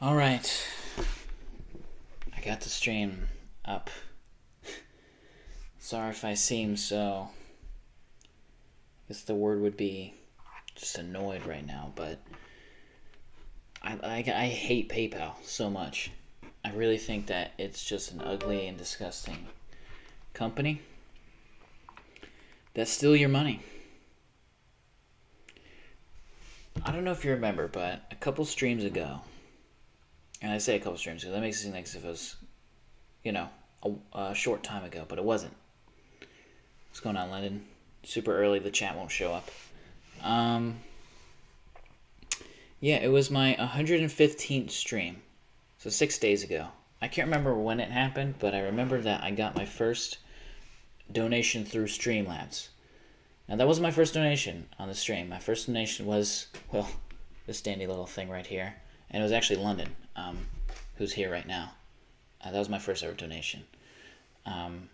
All right, I got the stream up. Sorry if I seem so. I guess the word would be just annoyed right now, but I hate PayPal so much. I really think that it's just an ugly and disgusting company that steal your money. I don't know if you remember, but a couple streams ago, and I say a couple streams ago, that makes it seem like as if it was, you know, a short time ago, but it wasn't. What's going on, Lennon? Super early, the chat won't show up. Yeah, it was my 115th stream, so 6 days ago. I can't remember when it happened, but I remember that I got my first donation through Streamlabs. Now, that wasn't my first donation on the stream. My first donation was, well, this dandy little thing right here. And it was actually London, who's here right now. That was my first ever donation. And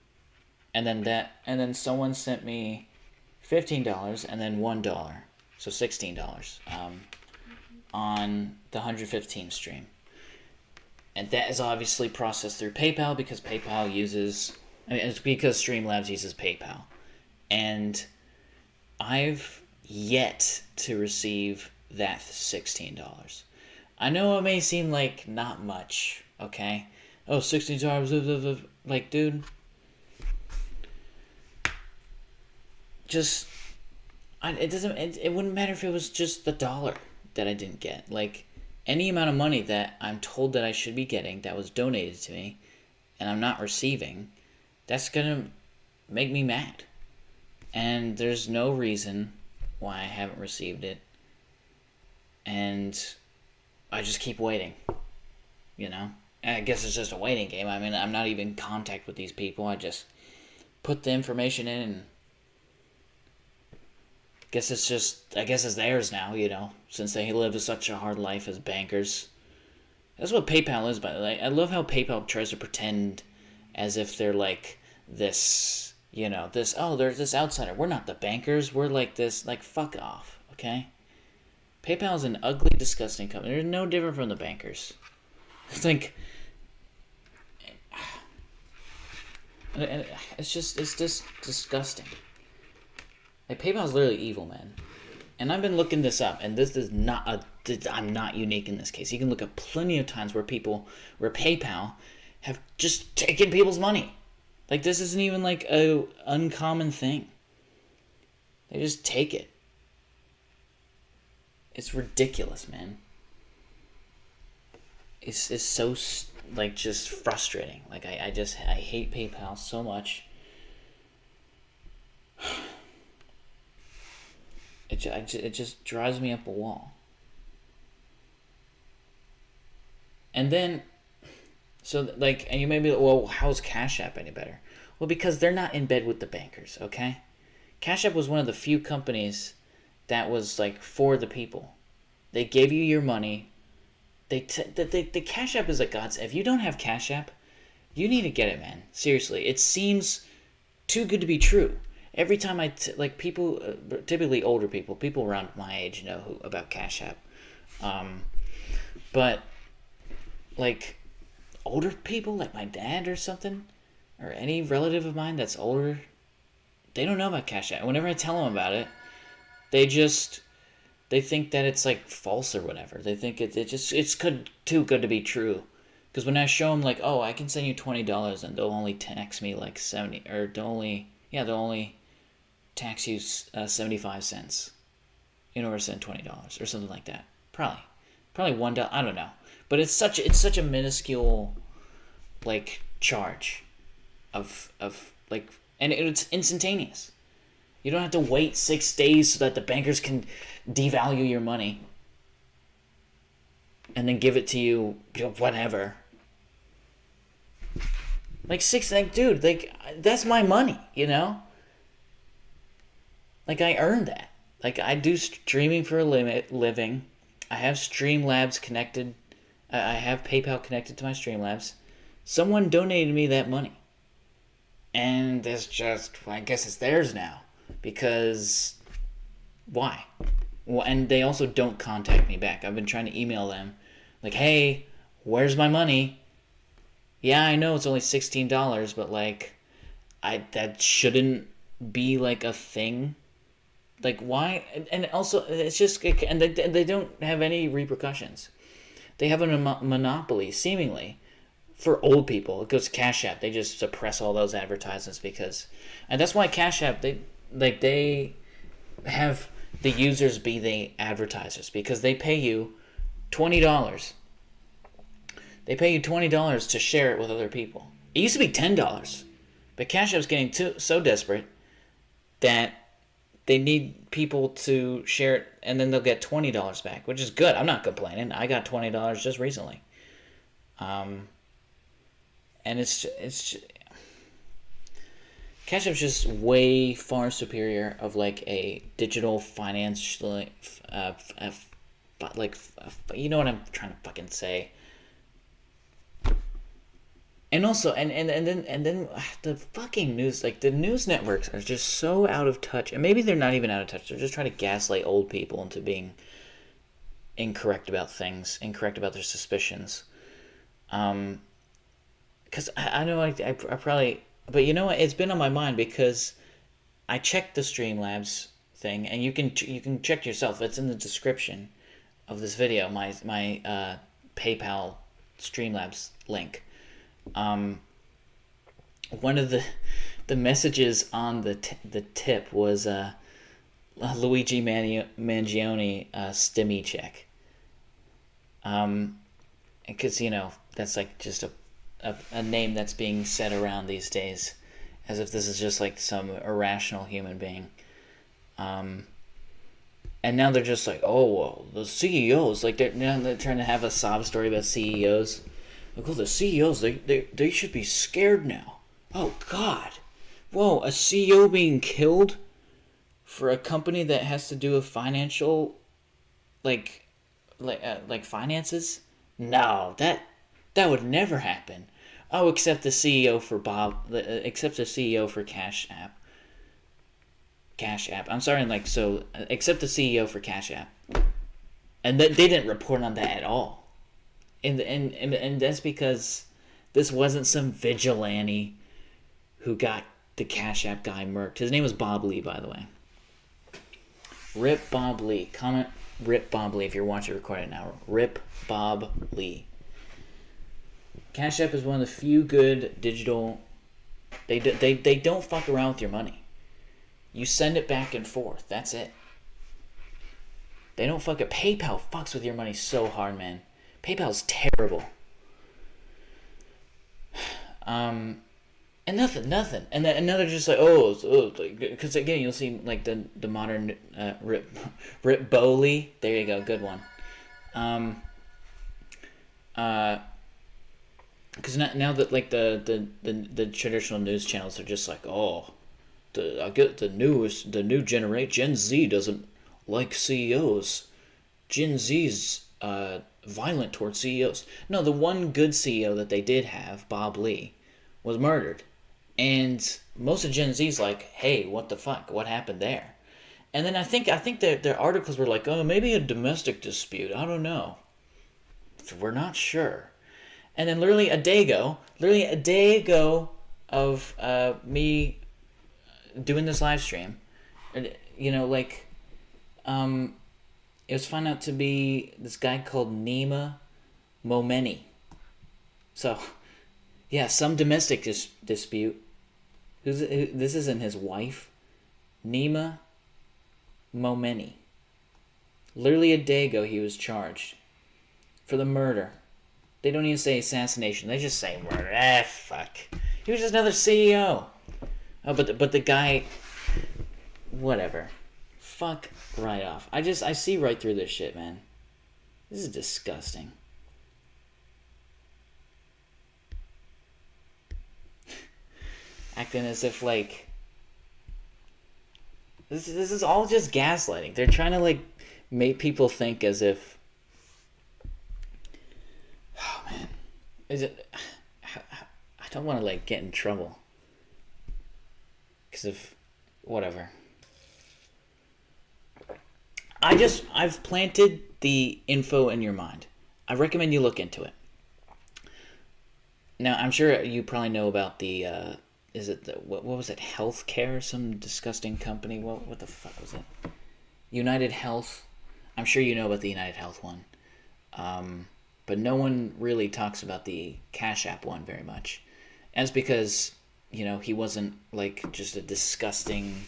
then someone sent me $15 and then $1, so $16 on the 115 stream. And that is obviously processed through PayPal because PayPal uses, it's because Streamlabs uses PayPal. And I've yet to receive that $16. I know it may seem like not much, okay? Oh, $16, like, dude, just, it wouldn't matter if it was just the dollar that I didn't get. Like, any amount of money that I'm told that I should be getting that was donated to me and I'm not receiving, that's gonna make me mad. And there's no reason why I haven't received it. And I just keep waiting, you know? And I guess it's just a waiting game. I mean, I'm not even in contact with these people. I just put the information in and I guess it's theirs now, you know, since they live such a hard life as bankers. That's what PayPal is, by the way. I love how PayPal tries to pretend as if they're like this, you know, they're this outsider. We're not the bankers. We're like this. Like, fuck off, okay? PayPal is an ugly, disgusting company. They're no different from the bankers. It's like, it's just disgusting. Like, PayPal is literally evil, man. And I've been looking this up, and this is not I'm not unique in this case. You can look at plenty of times where PayPal have just taken people's money. Like, this isn't even like a uncommon thing. They just take it. It's ridiculous, man. It's so, like, just frustrating. Like, I hate PayPal so much. It just drives me up a wall. And then, so, like, and you may be like, well, how's Cashapp any better? Well, because they're not in bed with the bankers, okay? Cashapp was one of the few companies that was, like, for the people. They gave you your money. The Cashapp is a godsend. If you don't have Cashapp, you need to get it, man. Seriously, it seems too good to be true. Every time people, typically older people around my age know about Cashapp. But, like, older people, like my dad or something, or any relative of mine that's older, they don't know about Cashapp. Whenever I tell them about it, they think that it's, like, false or whatever. They think it's too good to be true. Because when I show them, like, oh, I can send you $20 and they'll only tax me, like, 70, or they'll only tax you 75 cents in order to send $20 or something like that. Probably $1. I don't know, but it's such a minuscule, like, charge of like, and it's instantaneous. You don't have to wait 6 days so that the bankers can devalue your money and then give it to you, whatever. Like, dude, like, that's my money, you know? Like, I earned that. Like, I do streaming for a living. I have Streamlabs connected. I have PayPal connected to my Streamlabs. Someone donated me that money. And it's just, I guess it's theirs now. Because, why? Well, and they also don't contact me back. I've been trying to email them. Like, hey, Where's my money? Yeah, I know it's only $16, but like, that shouldn't be like a thing. Like, why? And also, it's just, and they don't have any repercussions. They have a monopoly, seemingly, for old people. It goes to Cash App. They just suppress all those advertisements because, and that's why Cash App, they have the users be the advertisers, because they pay you $20. They pay you $20 to share it with other people. It used to be $10, but Cash App's getting so desperate that they need people to share it, and then they'll get $20 back, which is good. I'm not complaining. I got $20 just recently. And it's Cash App's just way far superior of like a digital financial, you know what I'm trying to fucking say. And also, and then the fucking news, like the news networks are just so out of touch. And maybe they're not even out of touch. They're just trying to gaslight old people into being incorrect about things, incorrect about their suspicions. Because I know I probably, but you know what? It's been on my mind because I checked the Streamlabs thing, and you can check yourself. It's in the description of this video. My PayPal Streamlabs link. One of the messages on the tip was Luigi Mangione stimmy check. Because that's like just a name that's being said around these days, as if this is just like some irrational human being. And now they're just like, oh well, the CEOs, like they're trying to have a sob story about CEOs. Like, oh, the CEOs, they should be scared now. Oh, God. Whoa, a CEO being killed for a company that has to do with financial, like finances? No, that would never happen. Oh, except the CEO for Cash App. Cash App. I'm sorry, except the CEO for Cash App. And they didn't report on that at all. And that's because this wasn't some vigilante who got the Cash App guy murked. His name was Bob Lee, by the way. Rip Bob Lee. Comment Rip Bob Lee if you're watching record it now. Rip Bob Lee. Cash App is one of the few good digital. They don't fuck around with your money. You send it back and forth. That's it. They don't fuck it. PayPal fucks with your money so hard, man. PayPal's terrible. And nothing. And they're just like, because again, you'll see like the modern Rip Bowley. There you go, good one. Because now that like the traditional news channels are just like, I get the new generation, Gen Z doesn't like CEOs. Gen Z's violent towards CEOs. No, the one good CEO that they did have, Bob Lee, was murdered. And most of Gen Z's like, hey, what the fuck? What happened there? And then I think their articles were like, oh, maybe a domestic dispute. I don't know. We're not sure. And then literally a day ago of me doing this live stream, it was found out to be this guy called Nima Momeni. So, yeah, some domestic dispute. This isn't his wife. Nima Momeni. Literally a day ago, he was charged for the murder. They don't even say assassination. They just say murder. Fuck. He was just another CEO. Oh, but the guy, whatever. Fuck right off. I see right through this shit, man. This is disgusting. Acting as if like this is all just gaslighting. They're trying to like make people think as if, oh man, is it? I don't want to like get in trouble because of whatever. I've planted the info in your mind. I recommend you look into it. Now, I'm sure you probably know about the, is it the, what was it, Healthcare? Some disgusting company? What the fuck was it? United Health. I'm sure you know about the United Health one. But no one really talks about the Cash App one very much. And it's because, he wasn't, like, just a disgusting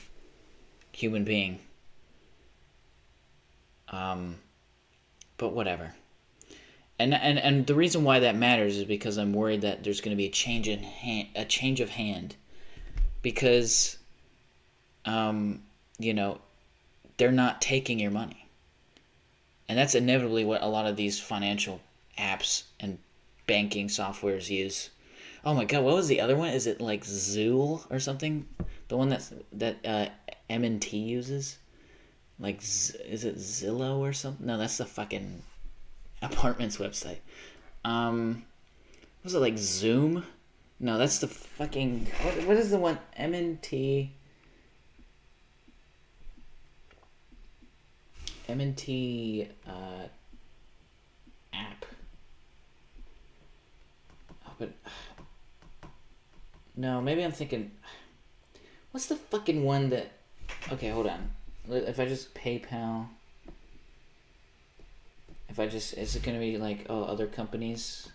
human being. But whatever. And the reason why that matters is because I'm worried that there's going to be a change of hand, because, they're not taking your money, and that's inevitably what a lot of these financial apps and banking softwares use. Oh my god, what was the other one? Is it like Zool or something? The one that M&T uses, like is it Zillow or something? No, that's the fucking apartments website. Was it like Zoom? No, that's the fucking, what is the one? M&T app. Oh, but no, maybe I'm thinking, what's the fucking one that, okay, hold on. If I just PayPal, is it going to be like, other companies,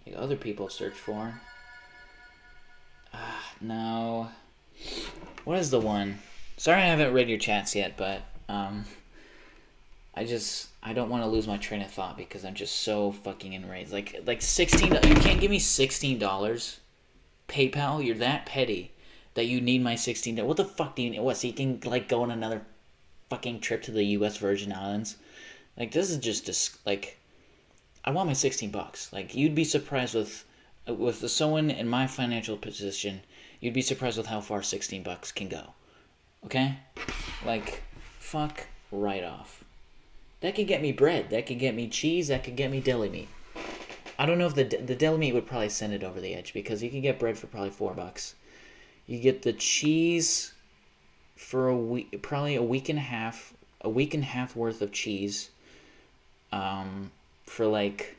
like other people search for? No. What is the one? Sorry I haven't read your chats yet, but I don't want to lose my train of thought because I'm just so fucking enraged. Like $16, you can't give me $16? PayPal, you're that petty that you need my $16. What the fuck do you need? What, so you can like go on another fucking trip to the US Virgin Islands? Like, this is just like, I want my $16. Like, you'd be surprised with someone in my financial position, you'd be surprised with how far $16 can go. Okay? Like, fuck right off. That could get me bread. That could get me cheese. That could get me deli meat. I don't know if the deli meat would probably send it over the edge, because you can get bread for probably $4. You get the cheese for a week, probably a week and a half worth of cheese. For like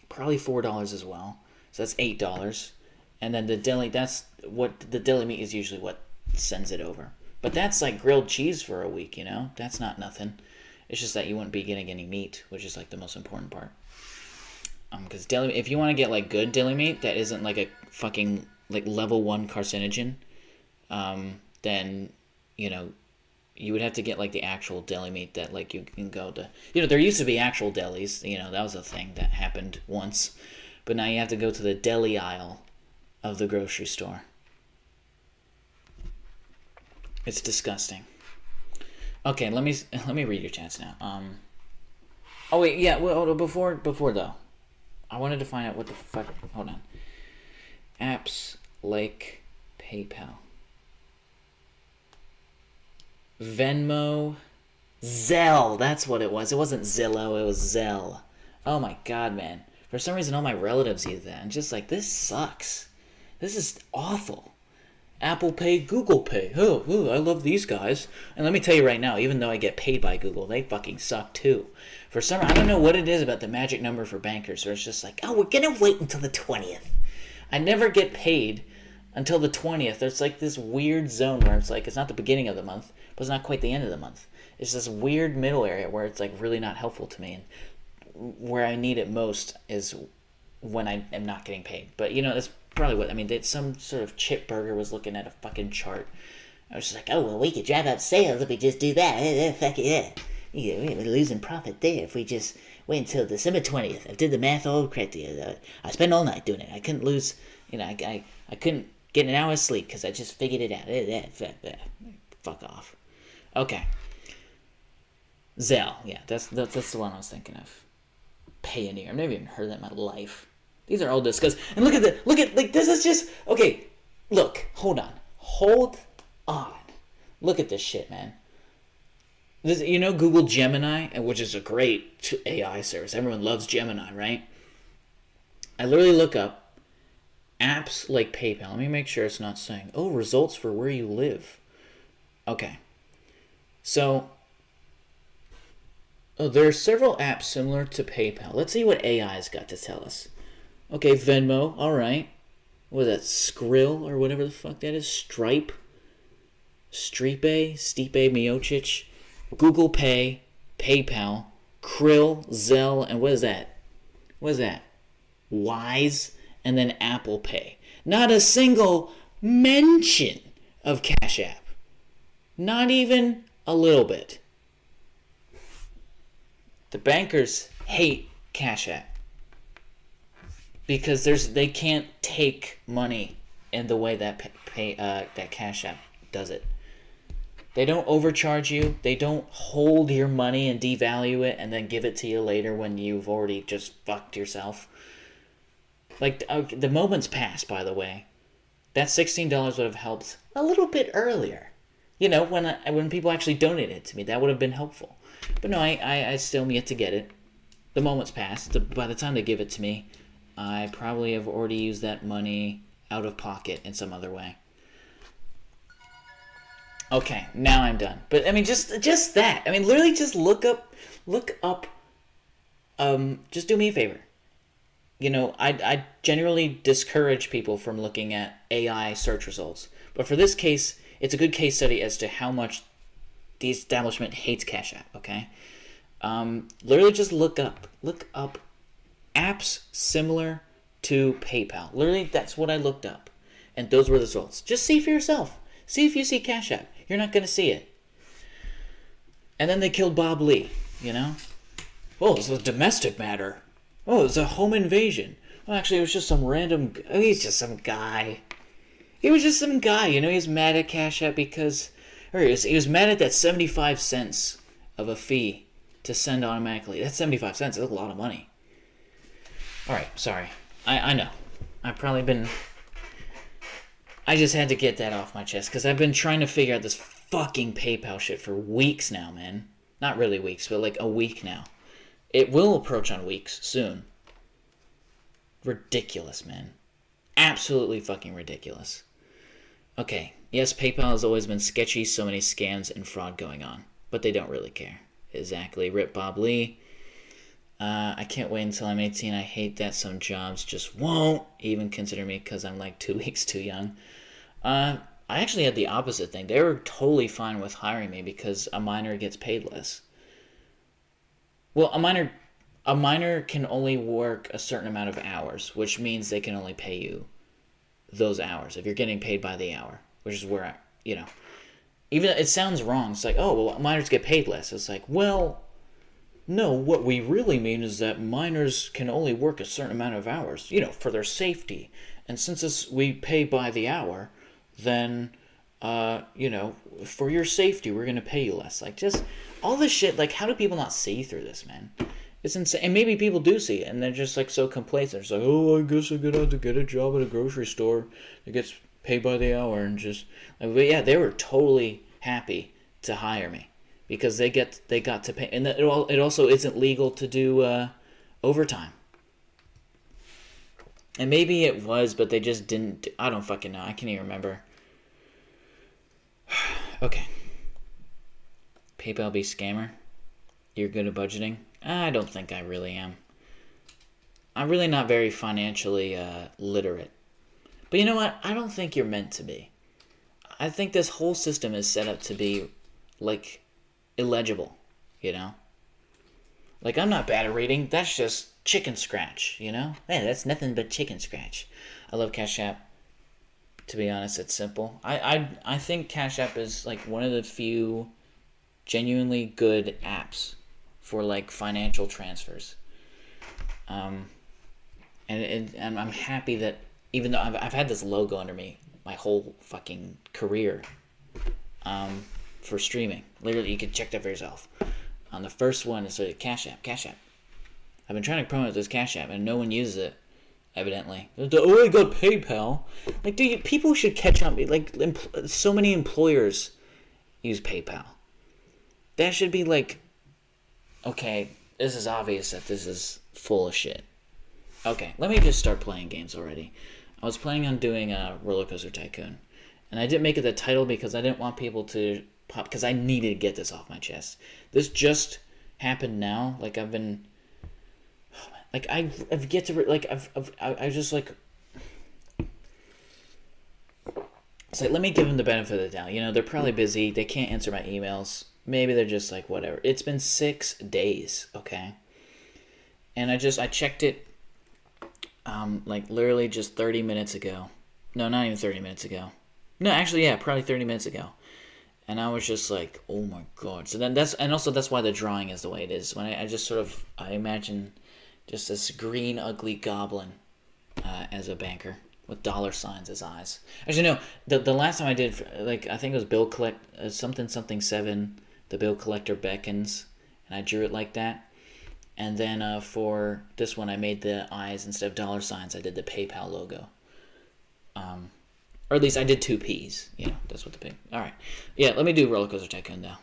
probably $4 as well. So that's $8. And then the deli meat is usually what sends it over. But that's like grilled cheese for a week, That's not nothing. It's just that you wouldn't be getting any meat, which is like the most important part. Because if you want to get like good deli meat that isn't like a fucking like level 1 carcinogen, then you would have to get like the actual deli meat that like you can go to. There used to be actual delis. That was a thing that happened once, but now you have to go to the deli aisle of the grocery store. It's disgusting. Okay, let me read your chats now. Oh wait, yeah. Well, before though, I wanted to find out what the fuck. Hold on. Apps like PayPal, Venmo, Zelle. That's what it was. It wasn't Zillow. It was Zelle. Oh my god, man. For some reason, all my relatives use that. And just like, this sucks. This is awful. Apple Pay, Google Pay. Oh, I love these guys. And let me tell you right now, even though I get paid by Google, they fucking suck too. For some reason, I don't know what it is about the magic number for bankers, where it's just like, we're gonna wait until the 20th. I never get paid until the 20th. There's like this weird zone where it's like, it's not the beginning of the month, but it's not quite the end of the month. It's this weird middle area where it's like really not helpful to me, and where I need it most is when I am not getting paid. But that's probably what some sort of chip burger was looking at a fucking chart. I was just like, we could drive up sales if we just do that. Fuck it, yeah. We're losing profit there if we just wait until December 20th. I did the math all correctly. I spent all night doing it. I couldn't lose, I couldn't get an hour's sleep because I just figured it out. Fuck off. Okay. Zelle, yeah, that's the one I was thinking of. Payoneer. I've never even heard that in my life. These are all disgusting. And look at like, this is just, okay, look, hold on. Look at this shit, man. This, Google Gemini, which is a great AI service. Everyone loves Gemini, right? I literally look up apps like PayPal. Let me make sure it's not saying, results for where you live. Okay. So, there are several apps similar to PayPal. Let's see what AI's got to tell us. Okay, Venmo, alright. What is that, Skrill, or whatever the fuck that is? Stripe? Stipe Miocic? Google Pay, PayPal, Krill, Zelle, and what is that? What is that? Wise, and then Apple Pay. Not a single mention of Cash App. Not even a little bit. The bankers hate Cash App because they can't take money in the way that that Cash App does it. They don't overcharge you. They don't hold your money and devalue it and then give it to you later when you've already just fucked yourself. Like, the moment's passed, by the way. That $16 would have helped a little bit earlier. You know, when people actually donated it to me, that would have been helpful. But no, I still am yet to get it. The moment's passed. By the time they give it to me, I probably have already used that money out of pocket in some other way. Okay, now I'm done. But I mean, just that. I mean, literally, just look up. Just do me a favor. You know, I generally discourage people from looking at AI search results, but for this case, it's a good case study as to how much the establishment hates Cash App. Okay, literally, just look up apps similar to PayPal. Literally, that's what I looked up, and those were the results. Just see for yourself. See if you see Cash App. You're not going to see it. And then they killed Bob Lee, you know? Oh, it's a domestic matter. Oh, it's a home invasion. Well, actually, it was just some random... Oh, he's just some guy. He was just some guy, you know? He was mad at Cash App because... Or he was mad at that 75 cents of a fee to send automatically. That's 75 cents. That's a lot of money. All right, sorry. I know. I've probably been... I just had to get that off my chest because I've been trying to figure out this fucking PayPal shit for weeks now, man. Not really weeks, but like a week now. It will approach on weeks soon. Ridiculous, man. Absolutely fucking ridiculous. Okay, yes, PayPal has always been sketchy, so many scams and fraud going on, but they don't really care. Exactly. Rip Bob Lee. I can't wait until I'm 18. I hate that some jobs just won't even consider me because I'm like 2 weeks too young. I actually had the opposite thing. They were totally fine with hiring me because a minor gets paid less. Well, a minor can only work a certain amount of hours, which means they can only pay you those hours if you're getting paid by the hour, which is where even it sounds wrong. It's like, oh, well, minors get paid less. It's like, well, no, what we really mean is that minors can only work a certain amount of hours, for their safety. And since we pay by the hour, then, for your safety, we're going to pay you less. Like, just all this shit, like, how do people not see through this, man? It's insane. And maybe people do see it, and they're just, like, so complacent. They're just like, oh, I guess I'm going to have to get a job at a grocery store that gets paid by the hour, and just, like, but yeah, they were totally happy to hire me. Because they got to pay, and it also isn't legal to do overtime. And maybe it was, but they just didn't. I don't fucking know. I can't even remember. Okay. PayPal be scammer. You're good at budgeting. I don't think I really am. I'm really not very financially literate. But you know what? I don't think you're meant to be. I think this whole system is set up to be like illegible, Like, I'm not bad at reading. That's just chicken scratch, Man, that's nothing but chicken scratch. I love Cash App. To be honest, it's simple. I think Cash App is, like, one of the few genuinely good apps for, like, financial transfers. And I'm happy that, even though I've had this logo under me my whole fucking career, for streaming. Literally, you can check that for yourself. On the first one, it's like Cash App. I've been trying to promote this Cash App, and no one uses it, evidently. Oh, I got PayPal. Like, dude, people should catch on. Like, so many employers use PayPal. That should be like, okay, this is obvious that this is full of shit. Okay, let me just start playing games already. I was planning on doing a Roller Coaster Tycoon, and I didn't make it the title because I didn't want people to pop, because I needed to get this off my chest. This just happened now. Like, I've been... Oh, man. Like, I've get to, like, I just, like, it's like, let me give them the benefit of the doubt. You know, they're probably busy. They can't answer my emails. Maybe they're just like, whatever. It's been 6 days, okay? And I checked it, like, literally just 30 minutes ago. No, not even 30 minutes ago. No, actually, yeah, probably 30 minutes ago. And I was just like, oh my god. So then that's why the drawing is the way it is. When I just sort of, I imagine just this green, ugly goblin as a banker with dollar signs as eyes. Actually, no, the last time I did, like, I think it was Bill Collect, something 7, the Bill Collector Beckons, and I drew it like that. And then for this one, I made the eyes, instead of dollar signs, I did the PayPal logo. Or at least I did 2 P's. You know, that's what the big... Alright. Yeah, let me do Roller Coaster Tycoon now.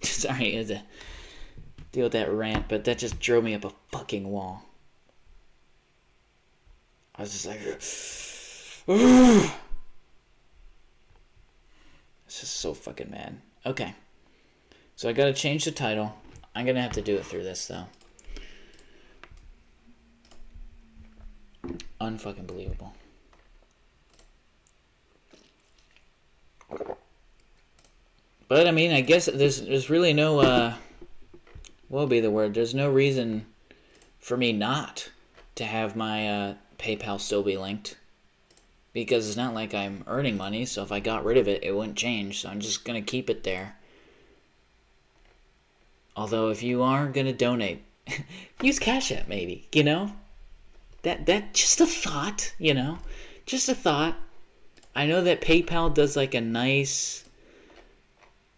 Sorry, I had to deal with that rant, but that just drove me up a fucking wall. I was just like... It's just so fucking mad. Okay. So I gotta change the title. I'm gonna have to do it through this, though. Unfucking believable. But, I mean, I guess there's really no, what would be the word? There's no reason for me not to have my PayPal still be linked. Because it's not like I'm earning money, so if I got rid of it, it wouldn't change. So I'm just going to keep it there. Although, if you are going to donate, use Cashapp, maybe, you know? That just a thought, you know? Just a thought. I know that PayPal does, like, a nice,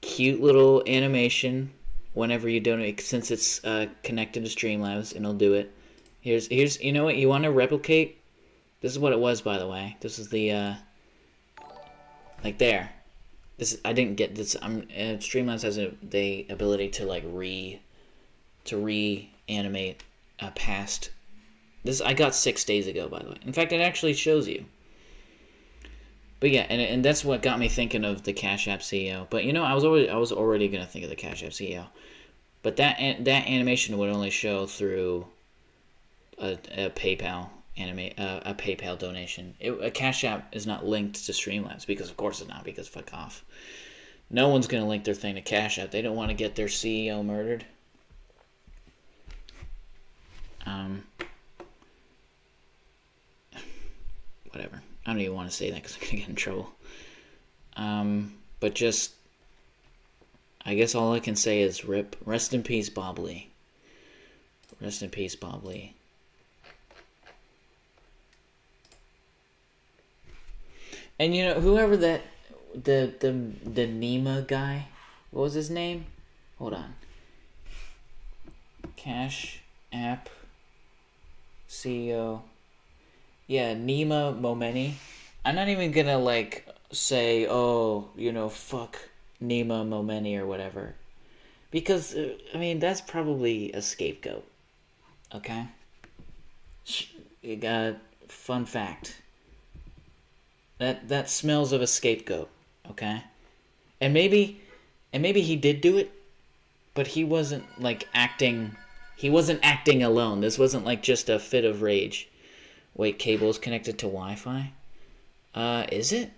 cute little animation whenever you donate, since it's connected to Streamlabs, and it'll do it. Here's you know what, you want to replicate? This is what it was, by the way. This is the, like, there. This, I didn't get this. Streamlabs has the ability to, like, reanimate past. This I got 6 days ago, by the way. In fact, it actually shows you. But yeah, and that's what got me thinking of the Cashapp CEO. But you know, I was already gonna think of the Cashapp CEO. But that animation would only show through a PayPal a PayPal donation. A Cashapp is not linked to Streamlabs, because of course it's not, because fuck off. No one's gonna link their thing to Cashapp. They don't want to get their CEO murdered. Whatever. I don't even want to say that because I'm going to get in trouble. But just, I guess all I can say is rip. Rest in peace, Bob Lee. Rest in peace, Bob Lee. And you know, whoever that, the Nema guy, what was his name? Hold on. Cashapp CEO. Yeah, Nema Momeni. I'm not even gonna, like, say, oh, you know, fuck Nema Momeni or whatever. Because, I mean, that's probably a scapegoat. Okay? You got fun fact. That smells of a scapegoat. Okay? And maybe he did do it, but he wasn't, like, acting... He wasn't acting alone. This wasn't, like, just a fit of rage. Wait, cable is connected to Wi-Fi? Is it?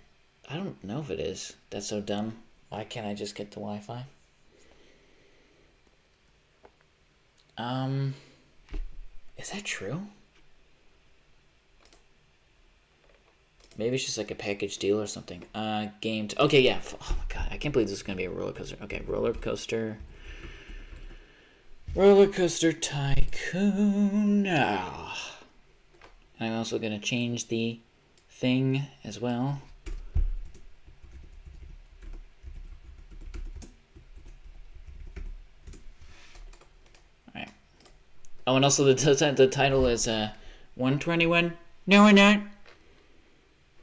I don't know if it is. That's so dumb. Why can't I just get the Wi-Fi? Is that true? Maybe it's just like a package deal or something. Okay, yeah. Oh my god, I can't believe this is gonna be a roller coaster. Okay, roller coaster tycoon now. I'm also going to change the thing as well. Alright. Oh, and also the title is 121. No, we're not.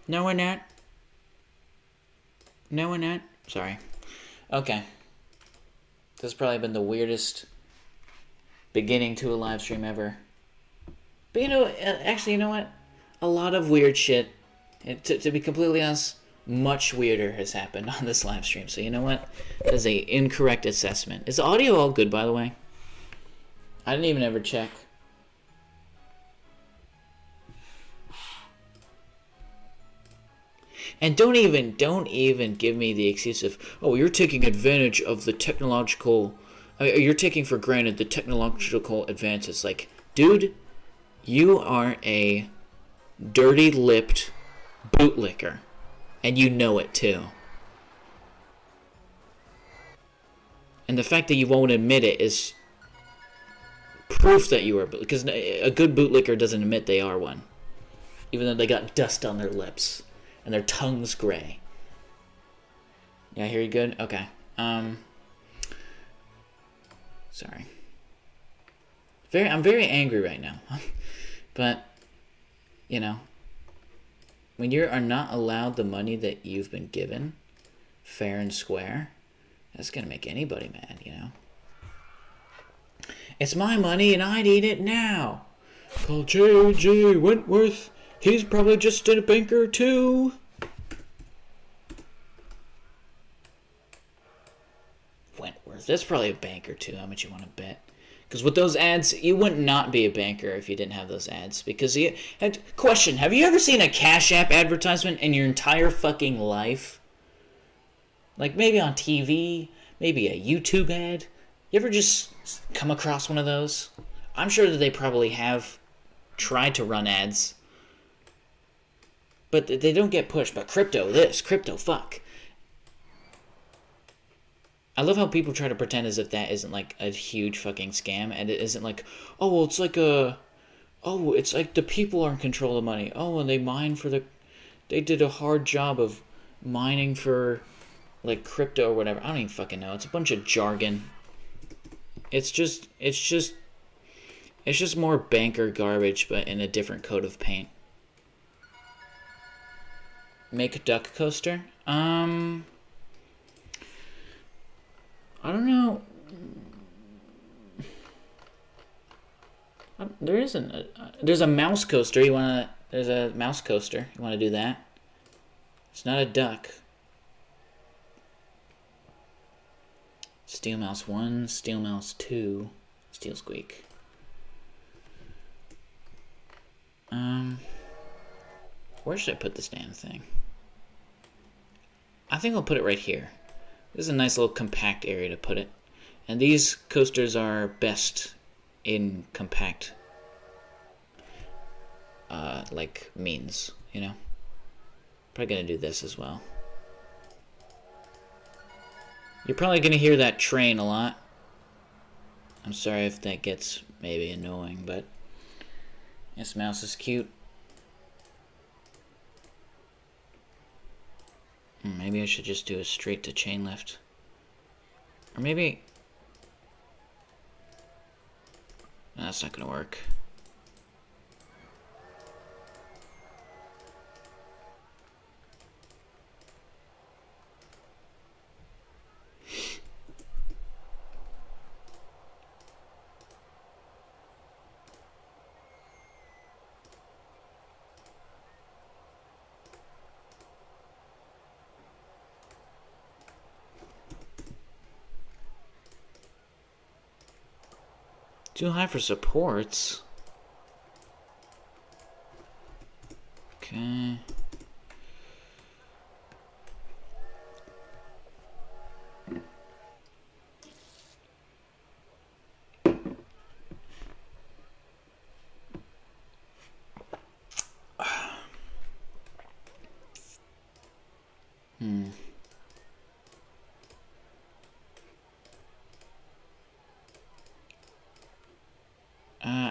No, we're not. No, we're not. Sorry. Okay. This has probably been the weirdest beginning to a live stream ever. But you know, actually, you know what? A lot of weird shit, to be completely honest, much weirder has happened on this live stream. So you know what? That is an incorrect assessment. Is the audio all good, by the way? I didn't even ever check. And don't even give me the excuse of, oh, you're taking advantage of the technological, you're taking for granted the technological advances. Like, dude, you are a dirty-lipped bootlicker, and you know it too. And the fact that you won't admit it is proof that you are, because a good bootlicker doesn't admit they are one, even though they got dust on their lips and their tongue's gray. Yeah, I hear you good? Okay. Sorry. I'm very angry right now. But, you know, when you are not allowed the money that you've been given, fair and square, that's gonna make anybody mad, you know? It's my money and I need it now. Call J.J. Wentworth. He's probably just a banker too. Wentworth. That's probably a banker too. How much you want to bet? Because with those ads, you would not be a banker if you didn't have those ads. Because question: have you ever seen a Cash App advertisement in your entire fucking life? Like maybe on TV, maybe a YouTube ad. You ever just come across one of those? I'm sure that they probably have tried to run ads, but they don't get pushed. But crypto this, crypto fuck. I love how people try to pretend as if that isn't like a huge fucking scam, and it isn't like, oh, well, it's like it's like the people are in control of the money. Oh, and they did a hard job of mining for like crypto or whatever. I don't even fucking know. It's a bunch of jargon. It's just more banker garbage, but in a different coat of paint. Make a duck coaster? I don't know. There's a mouse coaster. There's a mouse coaster. You wanna do that? It's not a duck. Steel Mouse 1, Steel Mouse 2, Steel Squeak. Where should I put this damn thing? I think I'll put it right here. This is a nice little compact area to put it. And these coasters are best in compact, like means, you know? Probably gonna do this as well. You're probably going to hear that train a lot. I'm sorry if that gets maybe annoying, but this mouse is cute. Maybe I should just do a straight to chain lift. Or maybe... No, that's not going to work. Too high for supports. Okay.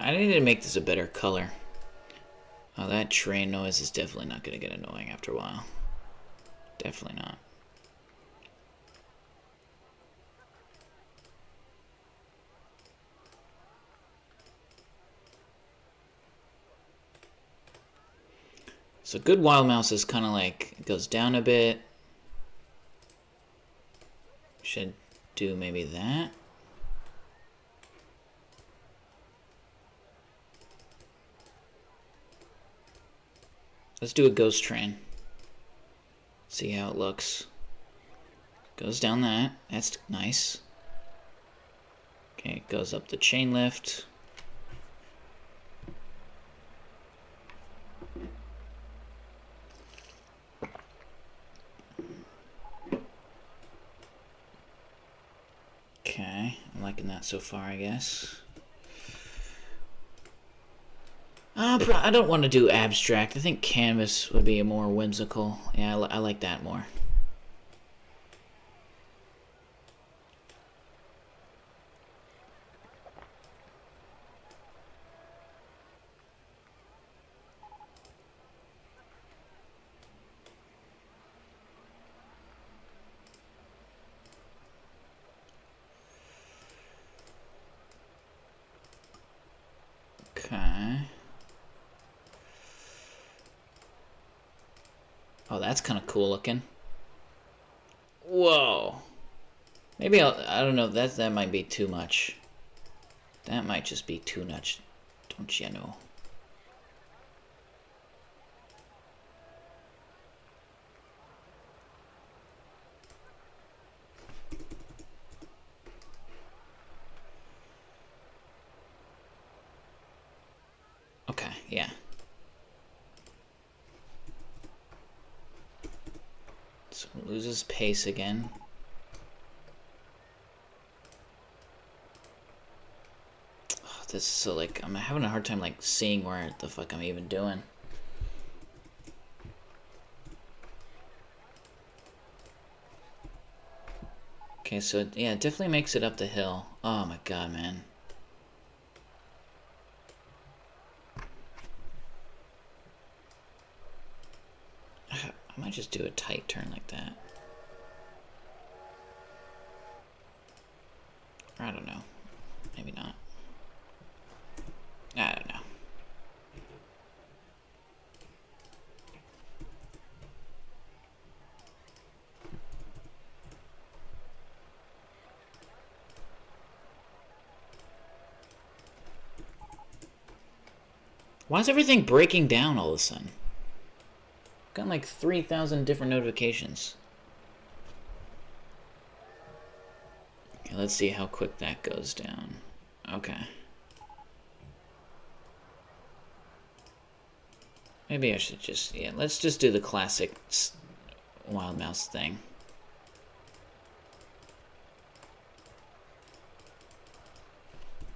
I need to make this a better color. Oh, that train noise is definitely not going to get annoying after a while. Definitely not. So good wild mouse is kind of like, it goes down a bit. Should do maybe that. Let's do a ghost train. See how it looks. Goes down that. That's nice. Okay, it goes up the chain lift. so far, I guess. I don't want to do abstract. I think canvas would be a more whimsical. Yeah, I like that more. Okay. Oh, that's kind of cool looking. Whoa. Maybe I don't know, that might be too much. That might just be too much, don't you know? Okay, yeah. So loses pace again. Oh, this is so like I'm having a hard time like seeing where the fuck I'm even doing. Okay, so yeah, it definitely makes it up the hill. Oh my god, man. I might just do a tight turn like that. Or I don't know. Maybe not. I don't know. Why is everything breaking down all of a sudden? I've got like 3,000 different notifications. Okay, let's see how quick that goes down. Okay. Maybe I should just, yeah, let's just do the classic wild mouse thing.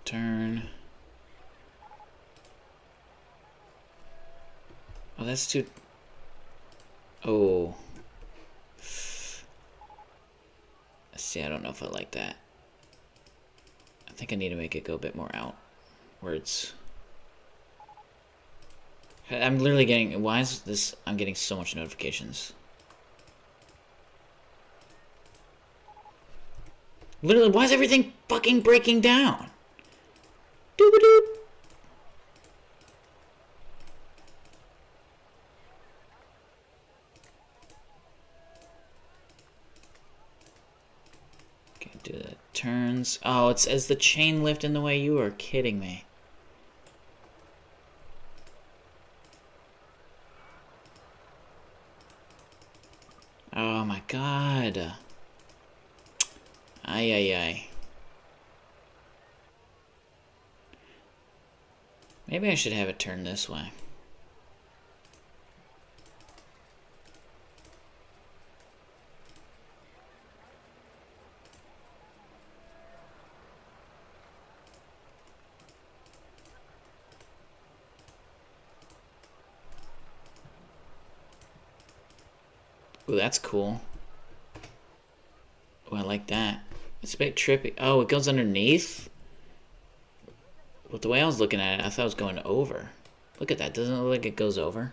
Turn. Oh, that's too... Oh. See, I don't know if I like that. I think I need to make it go a bit more outwards. I'm literally getting... Why is this... I'm getting so much notifications. Literally, why is everything fucking breaking down? Doop-a-doop. Okay, do the turns. Oh, it's as the chain lift in the way. You are kidding me. Oh my god. Ay, ay, ay. Maybe I should have it turn this way. Ooh, that's cool. Ooh, I like that. It's a bit trippy. Oh, it goes underneath? But the way I was looking at it, I thought it was going over. Look at that. Doesn't it look like it goes over?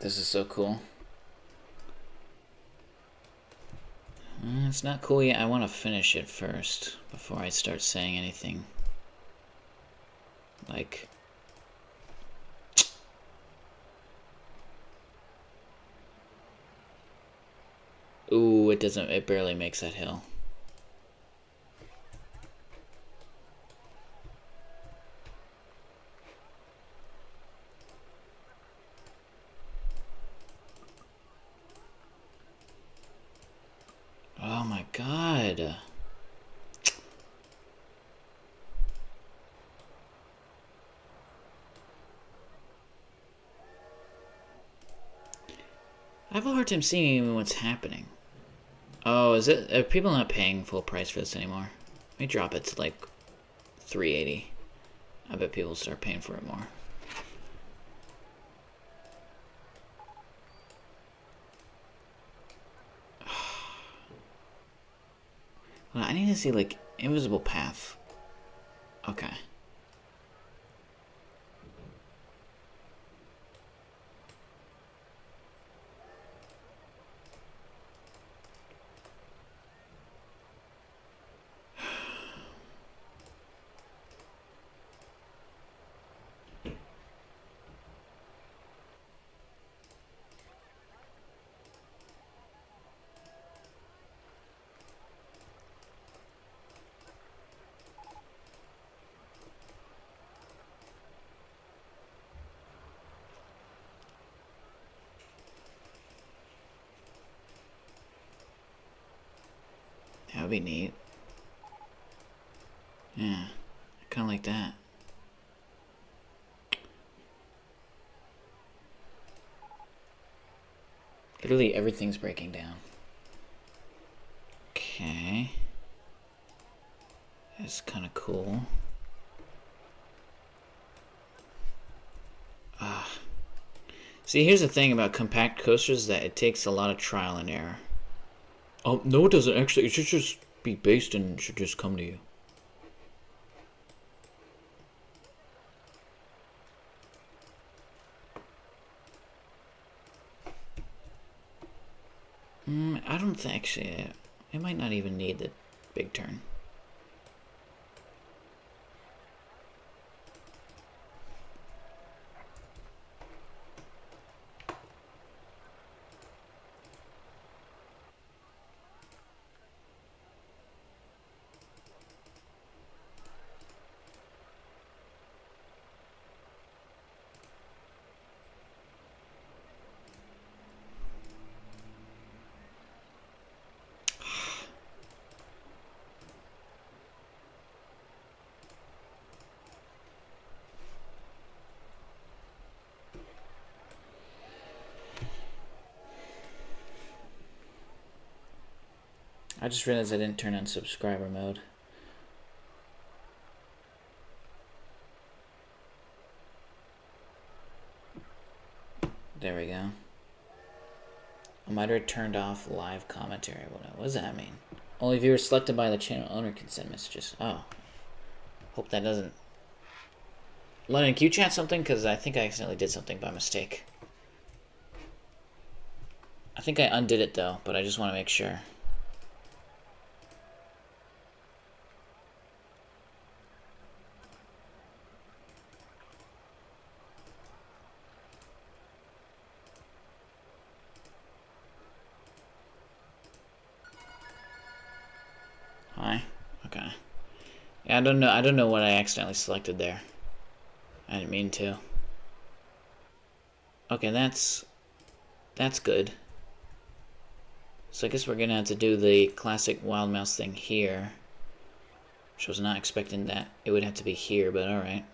This is so cool. It's not cool yet. I want to finish it first before I start saying anything. Like... Ooh, it doesn't... It barely makes that hill. Oh my god. I have a hard time seeing even what's happening. Oh, is it? Are people not paying full price for this anymore? Let me drop it to like 380. I bet people start paying for it more. Well, I need to see like invisible path. Okay. That would be neat. Yeah, I kind of like that. Literally everything's breaking down. Okay. That's kind of cool. See, here's the thing about compact coasters, that it takes a lot of trial and error. Oh, no it doesn't actually. It should just be based and should just come to you. I don't think actually. It might not even need the big turn. I just realized I didn't turn on subscriber mode. There we go. I might have turned off live commentary. What does that mean? Only viewers selected by the channel owner can send messages. Oh. Hope that doesn't... Let in Q-chat something, because I think I accidentally did something by mistake. I think I undid it though, but I just want to make sure. Hi. Okay. Yeah, I don't know what I accidentally selected there. I didn't mean to. Okay, that's good. So I guess we're gonna have to do the classic Wild Mouse thing here. Which I was not expecting that it would have to be here, but alright.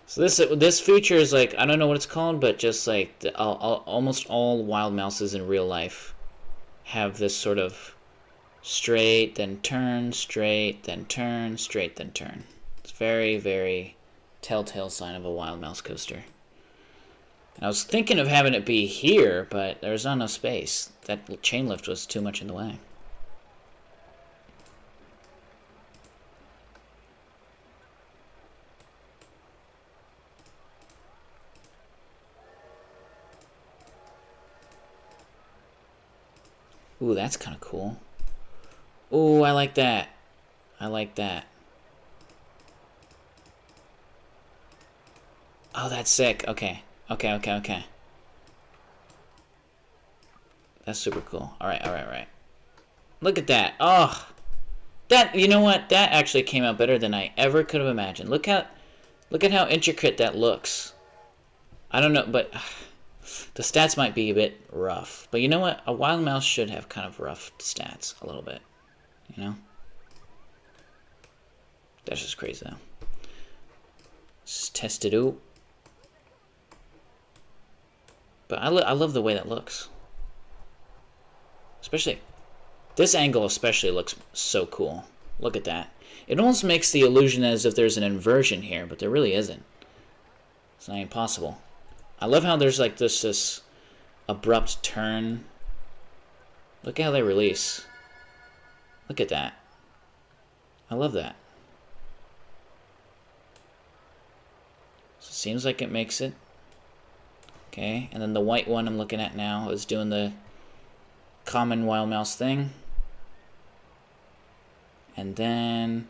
So this feature is like, I don't know what it's called, but just like almost all wild mouses in real life have this sort of straight, then turn, straight, then turn, straight, then turn. It's very, very telltale sign of a wild mouse coaster. And I was thinking of having it be here, but there's not enough space. That chain lift was too much in the way. Ooh, that's kind of cool. Ooh, I like that. I like that. Oh, that's sick. Okay. Okay. That's super cool. Alright. Look at that. Oh, that, you know what? That actually came out better than I ever could have imagined. Look at how intricate that looks. I don't know, but the stats might be a bit rough. But you know what? A wild mouse should have kind of rough stats a little bit. You know? That's just crazy, though. Let's test it out. But I love the way that looks. Especially, this angle especially looks so cool. Look at that. It almost makes the illusion as if there's an inversion here, but there really isn't. It's not impossible. I love how there's like this abrupt turn. Look at how they release. Look at that. I love that. So it seems like it makes it. Okay, and then the white one I'm looking at now is doing the common wild mouse thing. And then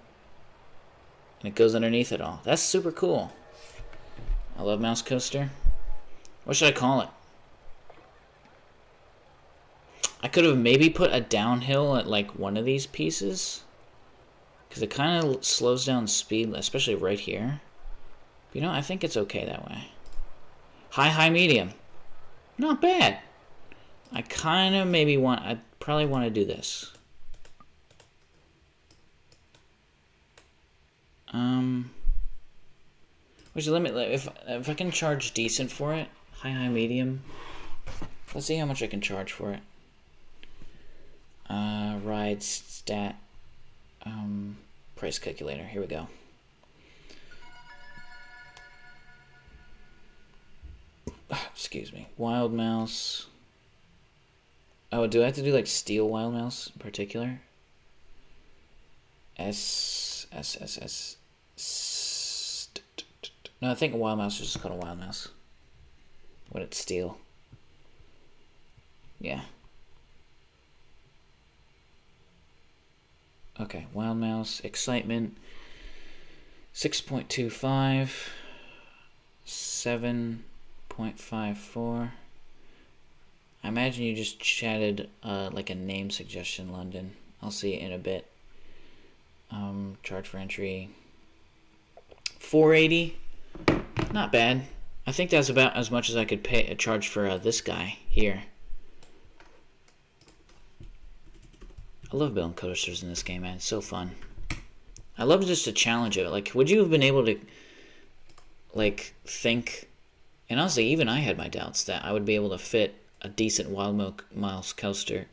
it goes underneath it all. That's super cool. I love Mouse Coaster. What should I call it? I could have maybe put a downhill at like one of these pieces, because it kind of slows down speed, especially right here. But, you know, I think it's okay that way. High, medium. Not bad. I kind of maybe I probably want to do this. What's the limit? If I can charge decent for it, high, medium. Let's see how much I can charge for it. Ride stat. Price calculator. Here we go. Excuse me. Wild mouse. Oh, do I have to do like steel wild mouse in particular? S. No, I think a wild mouse is just called a wild mouse when it's steel. Yeah. Okay, wild mouse excitement 6.25, 7.54. I imagine you just chatted like a name suggestion, London. I'll see it in a bit. Charge for entry 480. Not bad. I think that's about as much as I could charge for this guy here. I love building coasters in this game, man. It's so fun. I love just the challenge of it. Like, would you have been able to, like, think... And honestly, even I had my doubts that I would be able to fit a decent wild mouse coaster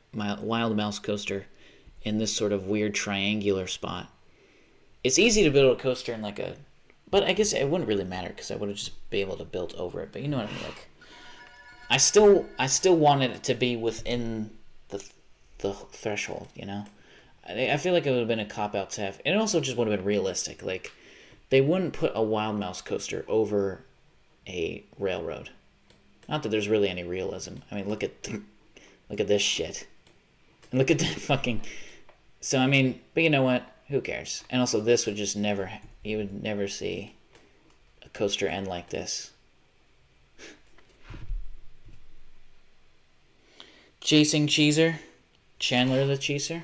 in this sort of weird triangular spot. It's easy to build a coaster in like a... But I guess it wouldn't really matter because I would have just been able to build over it. But you know what I mean? Like, I still wanted it to be within the threshold, you know? I feel like it would have been a cop-out to have... And it also just would have been realistic. Like, they wouldn't put a wild mouse coaster over a railroad. Not that there's really any realism. I mean, look at this shit. And look at that fucking... So, I mean, but you know what? Who cares? And also, this would just never... You would never see a coaster end like this. Chasing Cheeser. Chandler the Cheeser.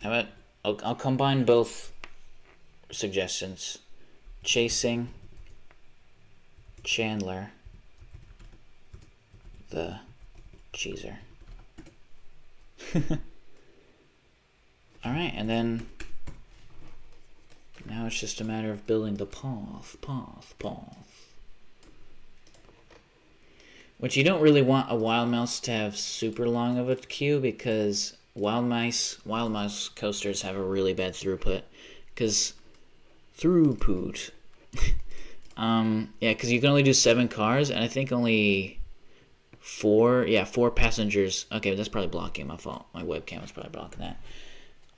How about... I'll combine both suggestions. Chasing Chandler the Cheeser. Alright, and then now it's just a matter of building the path. Which you don't really want a wild mouse to have super long of a queue, because wild mouse coasters have a really bad throughput. Yeah, because you can only do 7 cars, and I think only 4 passengers. Okay, that's probably blocking, my fault. My webcam is probably blocking that.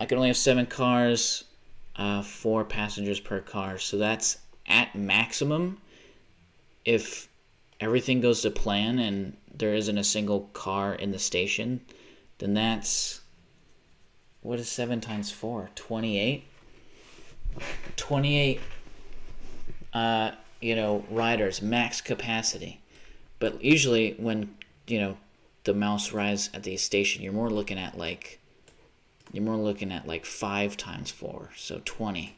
I can only have 7 cars, 4 passengers per car, so that's at maximum if everything goes to plan and there isn't a single car in the station, then that's, what is 7 times 4? 28? 28, riders, max capacity. But usually when, the mouse rides at the station, you're more looking at like 5 times 4, so 20.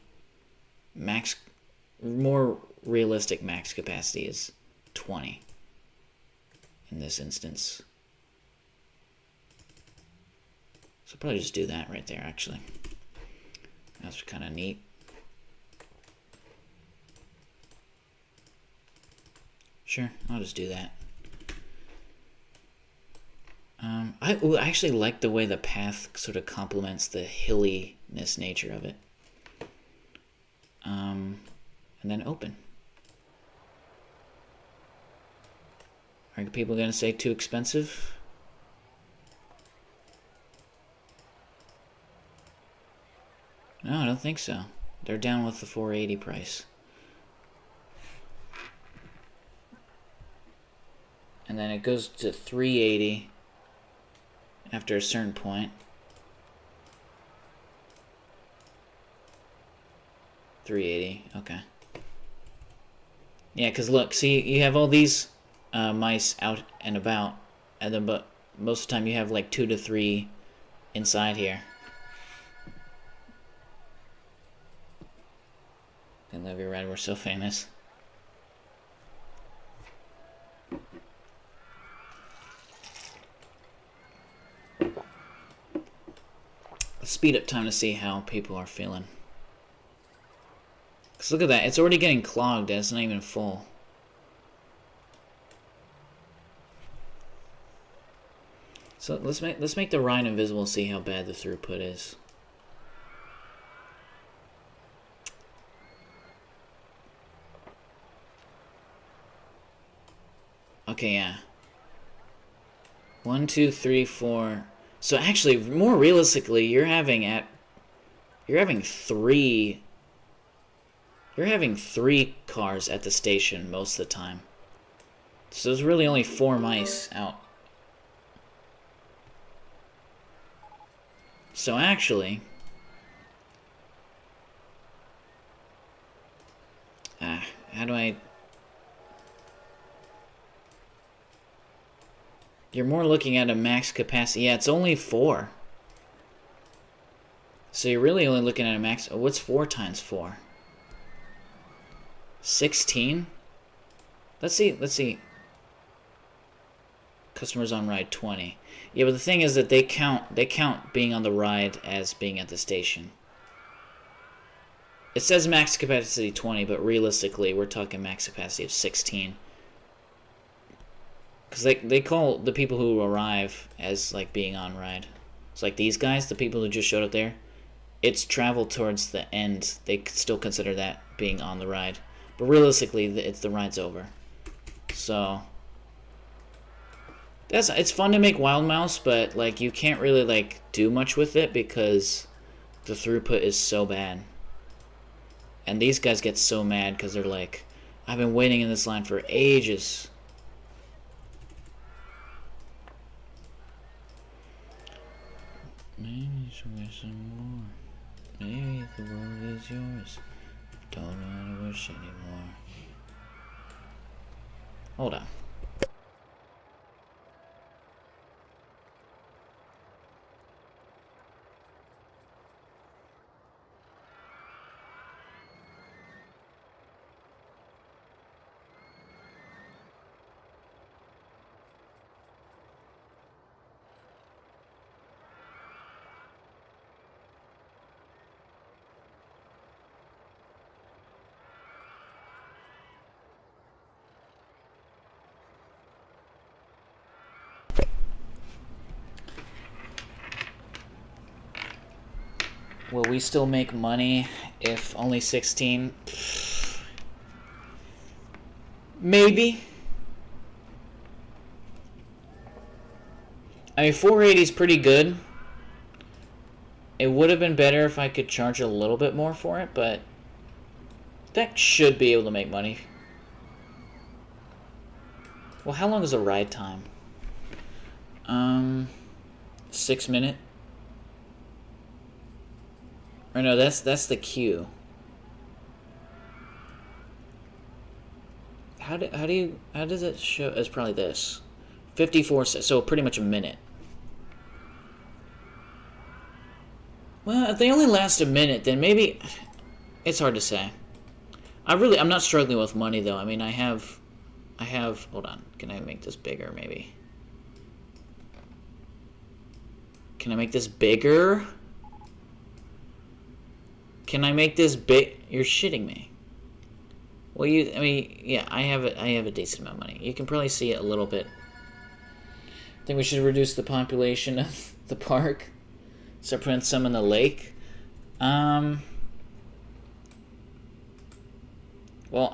More realistic max capacity is 20 in this instance. So probably just do that right there, actually. That's kind of neat. Sure, I'll just do that. I actually like the way the path sort of complements the hilliness nature of it. And then open. Are people going to say too expensive? No, I don't think so. They're down with the 480 price. And then it goes to 380 after a certain point. 380, okay. Yeah, because look, see, you have all these mice out and about, and then but most of the time you have like 2 to 3 inside here. And love your ride, we're so famous. Let's speed up time to see how people are feeling. Cause look at that, it's already getting clogged and it's not even full. So let's make the ride invisible, see how bad the throughput is. Okay, yeah. 1, 2, 3, 4. So actually, more realistically, you're having 3 cars at the station most of the time. So there's really only 4 mice out. So actually, how do I? You're more looking at a max capacity. Yeah, it's only 4. So you're really only looking at a max. Oh, what's 4 times 4? 16? Let's see. Customers on ride 20. Yeah, but the thing is that they count being on the ride as being at the station. It says max capacity 20, but realistically, we're talking max capacity of 16. Because they call the people who arrive as, like, being on ride. It's like these guys, the people who just showed up there, it's travel towards the end. They still consider that being on the ride. But realistically, the ride's over. So, it's fun to make Wild Mouse, but, like, you can't really, like, do much with it because the throughput is so bad. And these guys get so mad because they're like, I've been waiting in this line for ages. Maybe you should wish some more. Maybe the world is yours. Don't want to wish anymore. Hold on. Will we still make money if only 16? Maybe. I mean, 480 is pretty good. It would have been better if I could charge a little bit more for it, but that should be able to make money. Well, how long is the ride time? 6 minute. Or no, that's the queue. How does it show? It's probably this. 54, so pretty much a minute. Well, if they only last a minute, then maybe it's hard to say. I'm not struggling with money though. I mean, I have. Hold on. Can I make this bigger? Maybe. Can I make this bigger? Can I make this big? You're shitting me. Well, I mean, yeah, I have a decent amount of money. You can probably see it a little bit. I think we should reduce the population of the park. Start putting some in the lake. Well,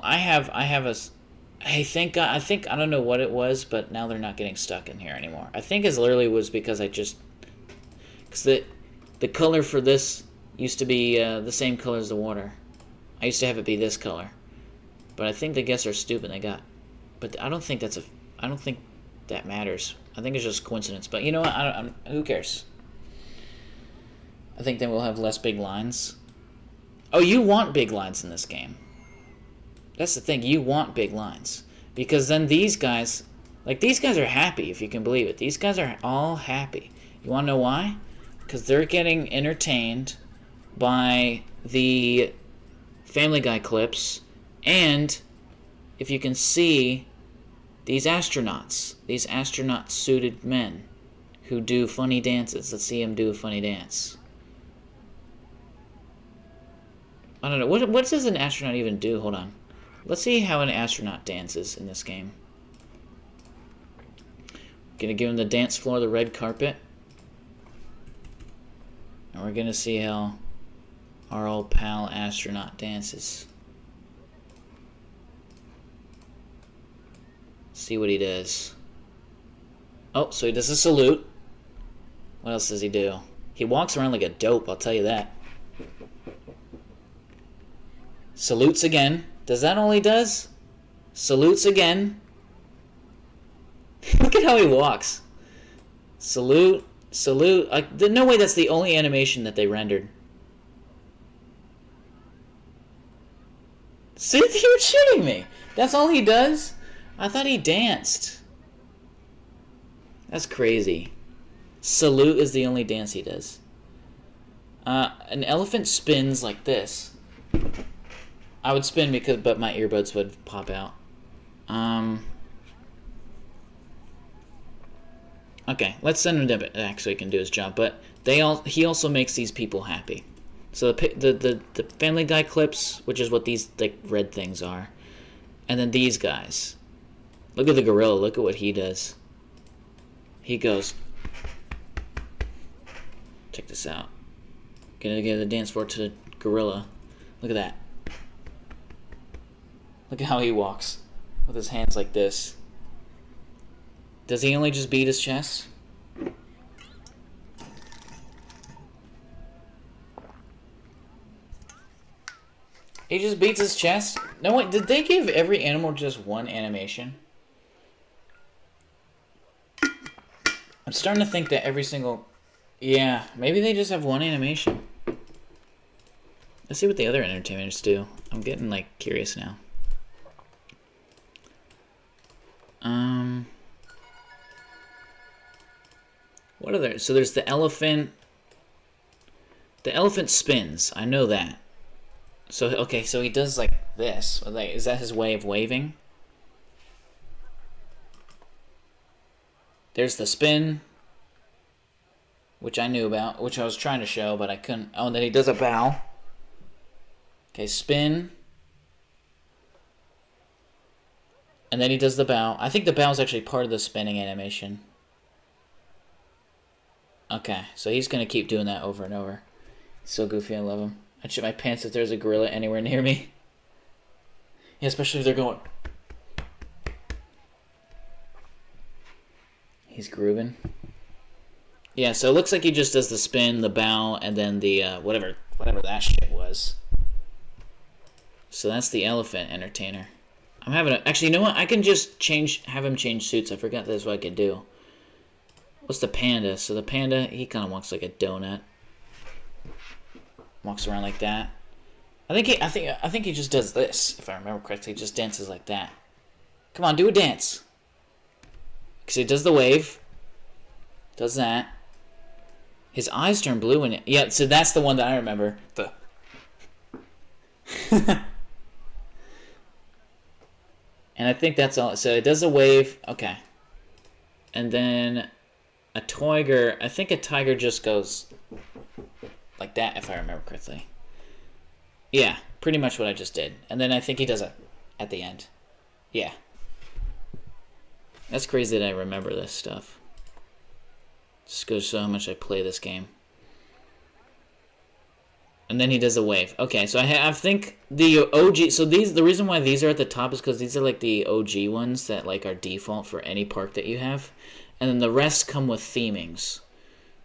I think I don't know what it was, but now they're not getting stuck in here anymore. I think it literally was because because the color for this used to be the same color as the water. I used to have it be this color, but I think the guests are stupid. But I don't think that matters. I think it's just coincidence. But you know what? Who cares? I think then we'll have less big lines. Oh, you want big lines in this game. That's the thing. You want big lines. Because then these guys are happy, if you can believe it. These guys are all happy. You want to know why? Because they're getting entertained by the Family Guy clips. And if you can see, these astronaut-suited men who do funny dances. Let's see them do a funny dance. I don't know. What does an astronaut even do? Hold on. Let's see how an astronaut dances in this game. Gonna give him the dance floor, the red carpet. And we're gonna see how our old pal astronaut dances. See what he does. Oh, so he does a salute. What else does he do? He walks around like a dope, I'll tell you that. Salutes again. Does that all he does? Salutes again. Look at how he walks. Salute, salute. No way that's the only animation that they rendered. See, you're shitting me. That's all he does? I thought he danced. That's crazy. Salute is the only dance he does. An elephant spins like this. I would spin but my earbuds would pop out. Okay, let's send him back so he can do his job. But he also makes these people happy. So the Family Guy clips, which is what these red things are, and then these guys. Look at the gorilla. Look at what he does. He goes. Check this out. Gonna give the dance floor to the gorilla. Look at that. Look at how he walks with his hands like this. Does he only just beat his chest? He just beats his chest? No, wait, did they give every animal just one animation? I'm starting to think that every single... Yeah, maybe they just have one animation. Let's see what the other entertainers do. I'm getting, curious now. What are there? So there's the elephant. The elephant spins. I know that. So, okay, so he does this. Is that his way of waving? There's the spin, which I knew about, which I was trying to show, but I couldn't. Oh, and then he does a bow. Okay, spin. And then he does the bow. I think the bow is actually part of the spinning animation. Okay, so he's going to keep doing that over and over. He's so goofy, I love him. I'd shit my pants if there's a gorilla anywhere near me. Yeah, especially if they're going... He's grooving. Yeah, so it looks like he just does the spin, the bow, and then the, whatever that shit was. So that's the elephant entertainer. I'm having a... Actually, you know what? I can just have him change suits. I forgot that's what I could do. What's the panda? So the panda, he kind of walks like a donut. Walks around like that. I think he just does this, if I remember correctly. He just dances like that. Come on, do a dance. Because he does the wave. Does that. His eyes turn blue and... Yeah, so that's the one that I remember. The... And I think that's all. So it does a wave. Okay. And then a tiger. I think a tiger just goes like that, if I remember correctly. Yeah, pretty much what I just did. And then I think he does it at the end. Yeah. That's crazy that I remember this stuff. Just goes to show how much I play this game. And then he does a wave. Okay, so I think the OG... So the reason why these are at the top is because these are like the OG ones that like are default for any park that you have. And then the rest come with themings.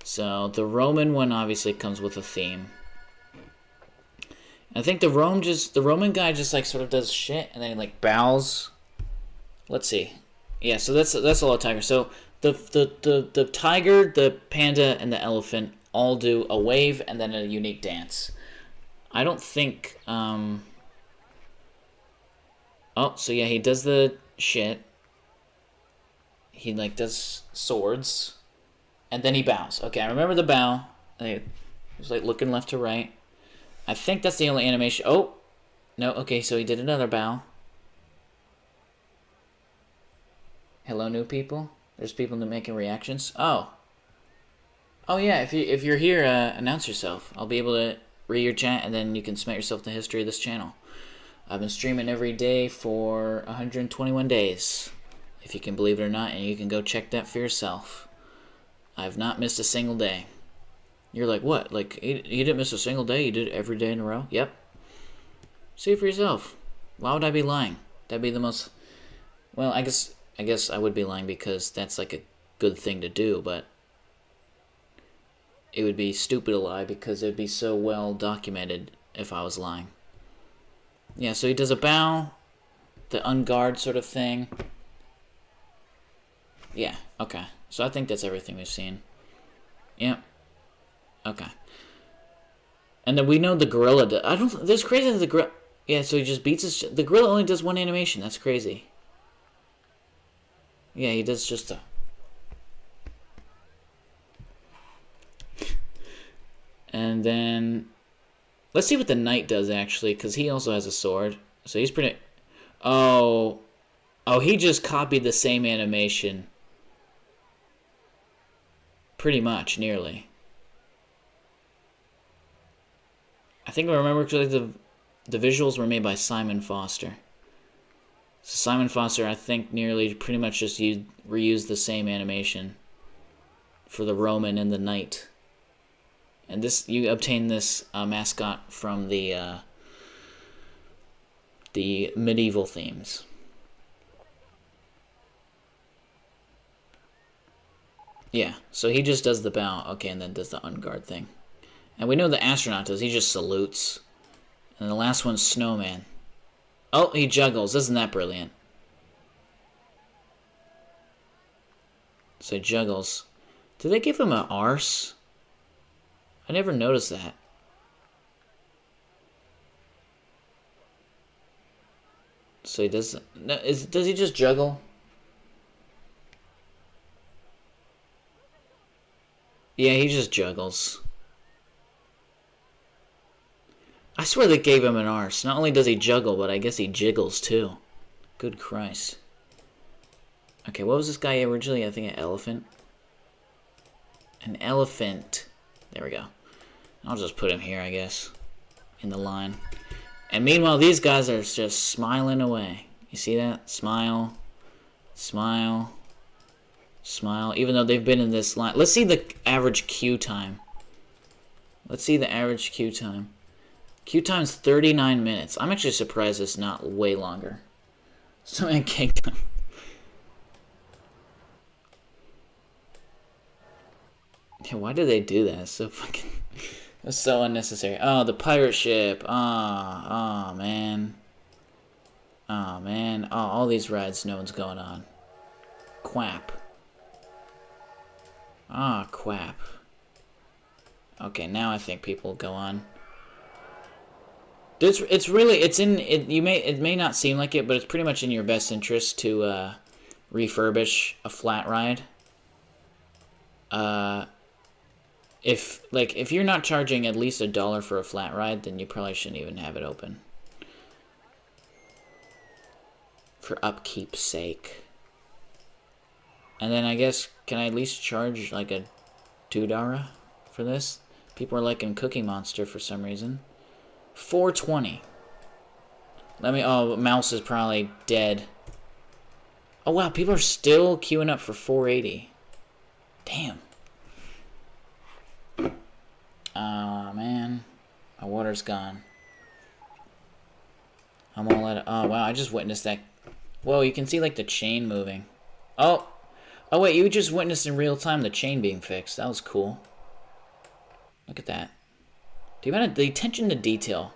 So the Roman one obviously comes with a theme. I think the Roman guy just like sort of does shit and then he like bows. Let's see. Yeah, so that's a lot of tigers. So the tiger, the panda, and the elephant all do a wave and then a unique dance. I don't think... Oh, so yeah, he does the shit. He, like, does swords. And then he bows. Okay, I remember the bow. He's, like, looking left to right. I think that's the only animation... Oh! No, okay, so he did another bow. Hello, new people? There's people making reactions. Oh. Oh yeah, if you're here, announce yourself. I'll be able to read your chat, and then you can submit yourself to the history of this channel. I've been streaming every day for 121 days, if you can believe it or not, and you can go check that for yourself. I've not missed a single day. You're like, what? Like, you didn't miss a single day? You did it every day in a row? Yep. See it for yourself. Why would I be lying? That'd be the most... Well, I guess I would be lying because that's like a good thing to do, but... It would be stupid to lie because it would be so well documented if I was lying. Yeah, so he does a bow, the unguard sort of thing. Yeah, okay. So I think that's everything we've seen. Yep. Okay. And then we know the gorilla does... That's crazy that the gorilla... Yeah, so he just beats his... The gorilla only does one animation. That's crazy. Yeah, he does just a... And then, let's see what the knight does, actually, because he also has a sword. So he's pretty... Oh, he just copied the same animation. Pretty much, nearly. I think I remember correctly, the visuals were made by Simon Foster. So Simon Foster, I think, nearly pretty much just reused the same animation for the Roman and the knight. And this, you obtain this mascot from the medieval themes. Yeah, so he just does the bow, okay, and then does the unguard thing. And we know the astronaut does, he just salutes. And the last one's Snowman. Oh, he juggles, isn't that brilliant? So he juggles. Did they give him an arse? I never noticed that. So he does... No, does he just juggle? Yeah, he just juggles. I swear they gave him an arse. Not only does he juggle, but I guess he jiggles too. Good Christ. Okay, what was this guy originally? I think an elephant. An elephant. There we go. I'll just put him here, I guess. In the line. And meanwhile, these guys are just smiling away. You see that? Smile. Smile. Smile. Even though they've been in this line. Let's see the average queue time. Let's see the average queue time. Queue time's 39 minutes. I'm actually surprised it's not way longer. So man kicked them. Yeah, why did they do that? It's so fucking... It's so unnecessary. Oh, the pirate ship. Oh, man. Oh, man. Oh, all these rides, no one's going on. Quap. Ah, quap. Okay, now I think people will go on. It's really, it may not seem like it, but it's pretty much in your best interest to refurbish a flat ride. If you're not charging at least $1 for a flat ride, then you probably shouldn't even have it open. For upkeep's sake. And then I guess, can I at least charge like a $2 for this? People are liking Cookie Monster for some reason. $4.20. Let me, oh, Mouse is probably dead. Oh wow, people are still queuing up for $4.80. Damn. Man. My water's gone. I'm all out of, oh wow, I just witnessed that. Whoa, you can see like the chain moving. Oh. Oh wait, you just witnessed in real time the chain being fixed. That was cool. Look at that. The attention to detail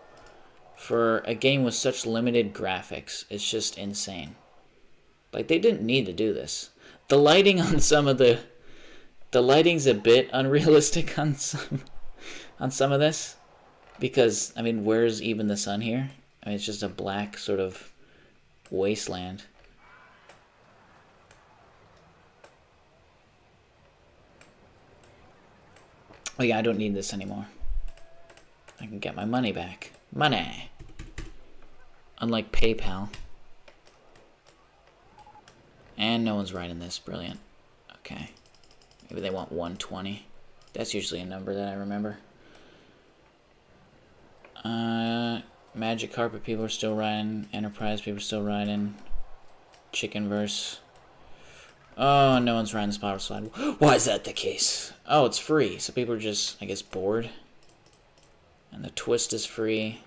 for a game with such limited graphics is just insane. Like, they didn't need to do this. The lighting on some of the lighting's a bit unrealistic on some of this, because I mean, where's even the sun here? I mean, it's just a black sort of wasteland. Oh yeah, I don't need this anymore. I can get my money back. Money! Unlike PayPal. And no one's riding this. Brilliant. Okay. Maybe they want 120. That's usually a number that I remember. Magic Carpet people are still riding. Enterprise people are still riding. Chickenverse. Oh, no one's riding Spiral Slide. Why is that the case? Oh, it's free. So people are just, I guess, bored. And the Twist is free.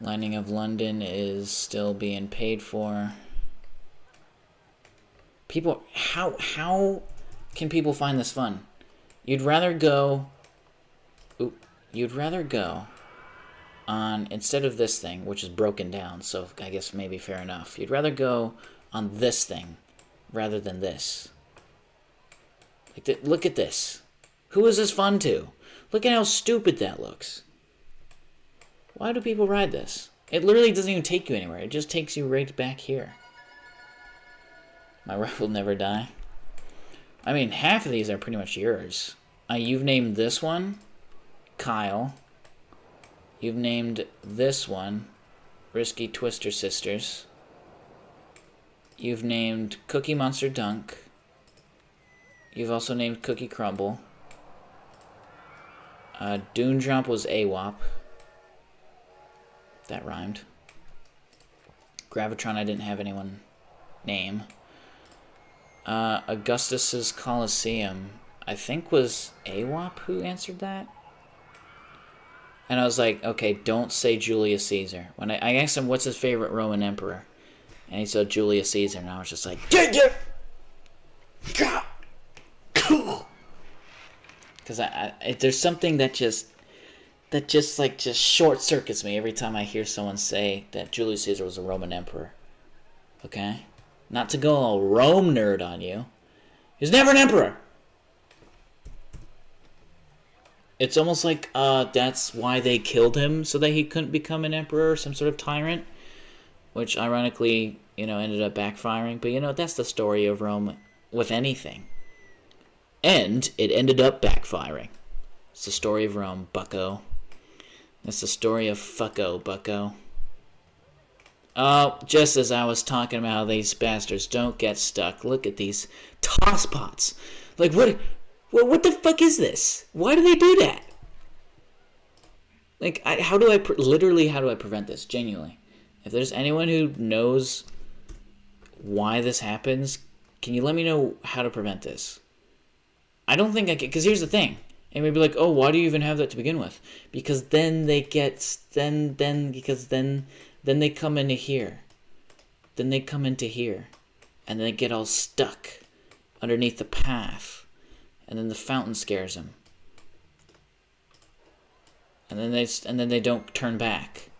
Lining of London is still being paid for. People, how can people find this fun? You'd rather go on, instead of this thing, which is broken down, so I guess maybe fair enough. You'd rather go on this thing rather than this. Like, look at this. Who is this fun to? Look at how stupid that looks. Why do people ride this? It literally doesn't even take you anywhere. It just takes you right back here. My ride will never die. I mean, half of these are pretty much yours. You've named this one Kyle. You've named this one Risky Twister Sisters. You've named Cookie Monster Dunk. You've also named Cookie Crumble. Dune Jump was AWOP. That rhymed. Gravitron I didn't have anyone name. Augustus's Coliseum, I think, was AWOP who answered that. And I was like, okay, don't say Julius Caesar. When I asked him what's his favorite Roman emperor, and he said Julius Caesar, and I was just like, because there's something that just short circuits me every time I hear someone say that Julius Caesar was a Roman emperor. Okay? Not to go all Rome nerd on you. He was never an emperor! It's almost like that's why they killed him, so that he couldn't become an emperor or some sort of tyrant. Which, ironically, ended up backfiring. But, that's the story of Rome with anything. And it ended up backfiring. It's the story of Rome, bucko. It's the story of fucko, bucko. Oh, just as I was talking about how these bastards don't get stuck. Look at these tosspots. Like, what the fuck is this? Why do they do that? Like, how do I prevent this? Genuinely. If there's anyone who knows why this happens, can you let me know how to prevent this? I don't think I can, because here's the thing. And maybe like, oh, why do you even have that to begin with? Because then they get, then they come into here. Then they come into here. And they get all stuck underneath the path. And then the fountain scares them. And then they don't turn back.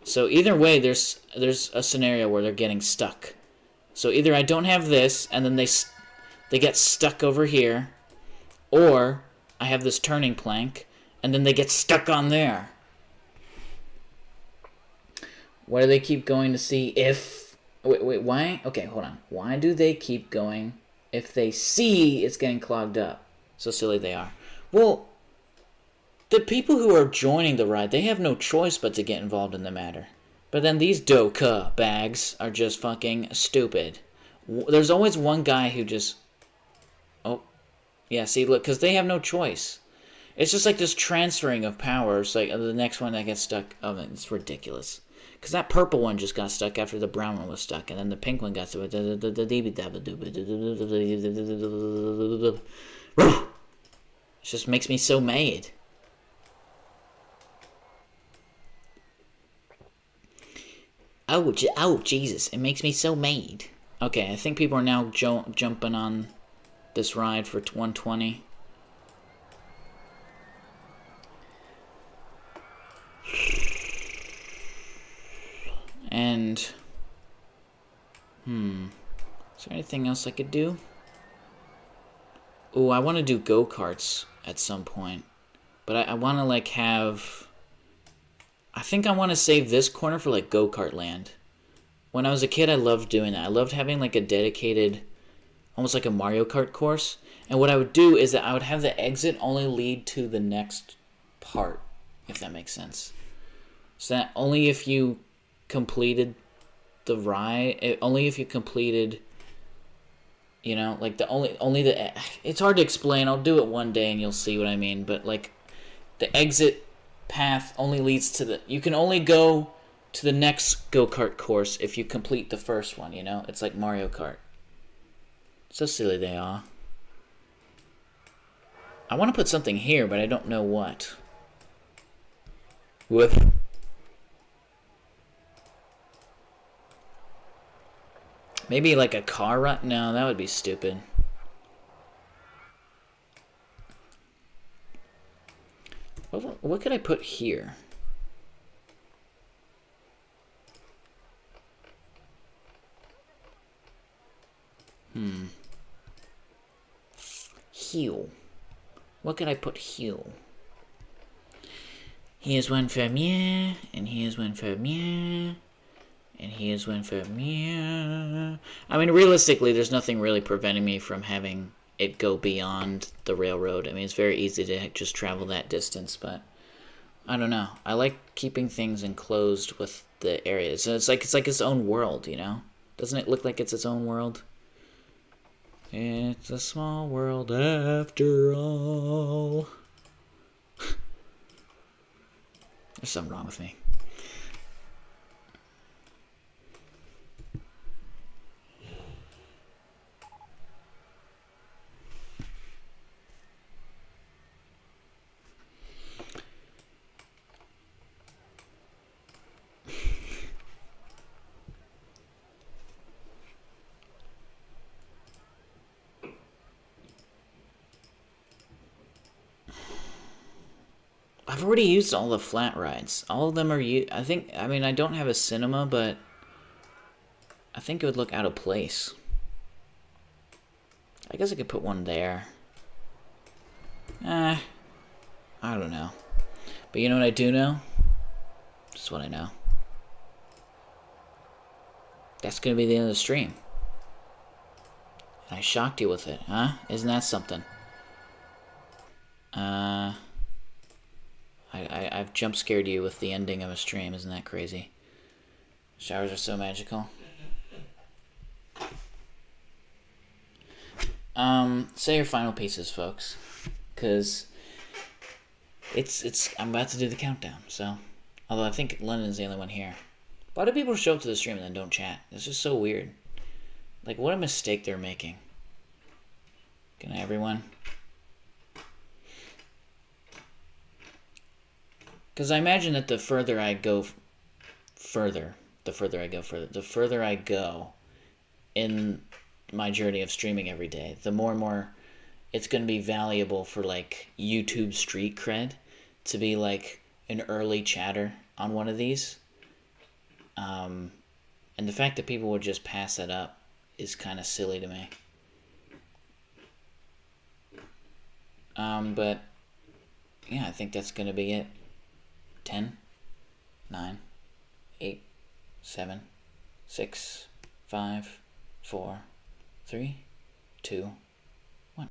So either way, there's a scenario where they're getting stuck. So either I don't have this, and then they get stuck over here, or I have this turning plank, and then they get stuck on there. Why do they keep going to see if... Wait, why? Okay, hold on. Why do they keep going if they see it's getting clogged up? So silly they are. Well, the people who are joining the ride, they have no choice but to get involved in the matter. But then these doka bags are just fucking stupid. There's always one guy who just... Oh, yeah, see, look, because they have no choice. It's just like this transferring of power. It's like the next one that gets stuck. Oh, it's ridiculous. Because that purple one just got stuck after the brown one was stuck. And then the pink one got stuck. It just makes me so mad. Oh, Jesus. It makes me so mad. Okay, I think people are now jumping on this ride for 120. And, is there anything else I could do? Oh, I want to do go-karts at some point. But I want to, like, have... I think I want to save this corner for, like, go-kart land. When I was a kid, I loved doing that. I loved having, like, a dedicated, almost like a Mario Kart course. And what I would do is that I would have the exit only lead to the next part, if that makes sense. So that only if you completed the ride, only if you completed, you know, like the only the, it's hard to explain. I'll do it one day and you'll see what I mean. But like the exit path only leads to the, you can only go to the next go-kart course if you complete the first one, you know? It's like Mario Kart. So silly they are. I want to put something here, but I don't know what. What? Maybe like a car run? No, that would be stupid. What could I put here? Heel. What could I put heel? Here's one for me, and here's one for me, and here's one for me. I mean, realistically, there's nothing really preventing me from having it go beyond the railroad. I mean, it's very easy to just travel that distance, but I don't know. I like keeping things enclosed with the areas. So it's like its own world, you know? Doesn't it look like it's its own world? It's a small world after all. There's something wrong with me. I've already used all the flat rides. All of them are I mean, I don't have a cinema, but I think it would look out of place. I guess I could put one there. I don't know. But you know what I do know? Just what I know. That's gonna be the end of the stream. And I shocked you with it, huh? Isn't that something? I've jump scared you with the ending of a stream. Isn't that crazy? Showers are so magical. Say your final pieces, folks, because I'm about to do the countdown. So, although I think London's the only one here. Why do people show up to the stream and then don't chat? It's just so weird. Like, what a mistake they're making. Good night, everyone. Because I imagine that the further I go in my journey of streaming every day, the more and more it's going to be valuable for, like, YouTube street cred to be, like, an early chatter on one of these. And the fact that people would just pass it up is kind of silly to me. But yeah, I think that's going to be it. 10, 9, 8, 7, 6, 5, 4, 3, 2,